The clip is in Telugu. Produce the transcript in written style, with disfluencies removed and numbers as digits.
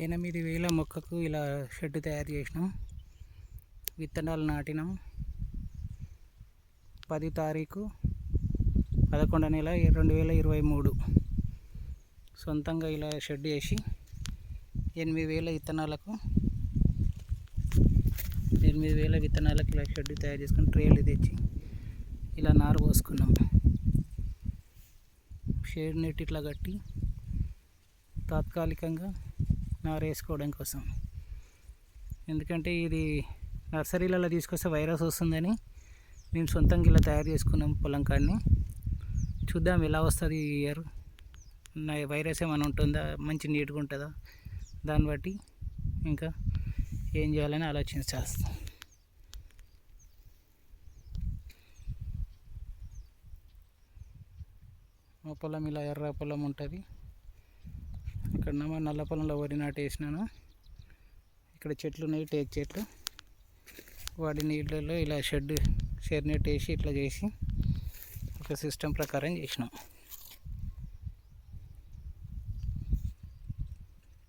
8,000 మొక్కకు ఇలా షెడ్ తయారు చేసినాం. విత్తనాలు నాటినాం. 10 తారీఖు 11వ నెల 2023 సొంతంగా ఇలా షెడ్ చేసి 8,000 విత్తనాలకు ఇలా షెడ్ తయారు చేసుకుని ట్రేలు తెచ్చి ఇలా నారు పోసుకున్నాం. షేడ్ నెట్ ఇట్లా కట్టి తాత్కాలికంగా నారు వేసుకోవడం కోసం. ఎందుకంటే ఇది నర్సరీలలో తీసుకొస్తే వైరస్ వస్తుందని మేము సొంతంగా ఇలా తయారు చేసుకున్నాం. పొలం కాడిని చూద్దాం ఎలా వస్తుంది ఈ ఇయర్. వైరస్ ఏమైనా ఉంటుందా, మంచి నీట్గా ఉంటుందా, దాన్ని బట్టి ఇంకా ఏం చేయాలని ఆలోచించేస్తాం. మా పొలం ఇలా ఎర్ర పొలం ఉంటుంది. ఇక్కడ నల్ల పొలంలో వరి నాటు వేసినాను. ఇక్కడ చెట్లు ఉన్నాయి, టేక్ చెట్లు. వాటి నీళ్ళలో ఇలా షెడ్ నెట్ వేసి ఇట్లా చేసి ఒక సిస్టమ్ ప్రకారం చేసినాం.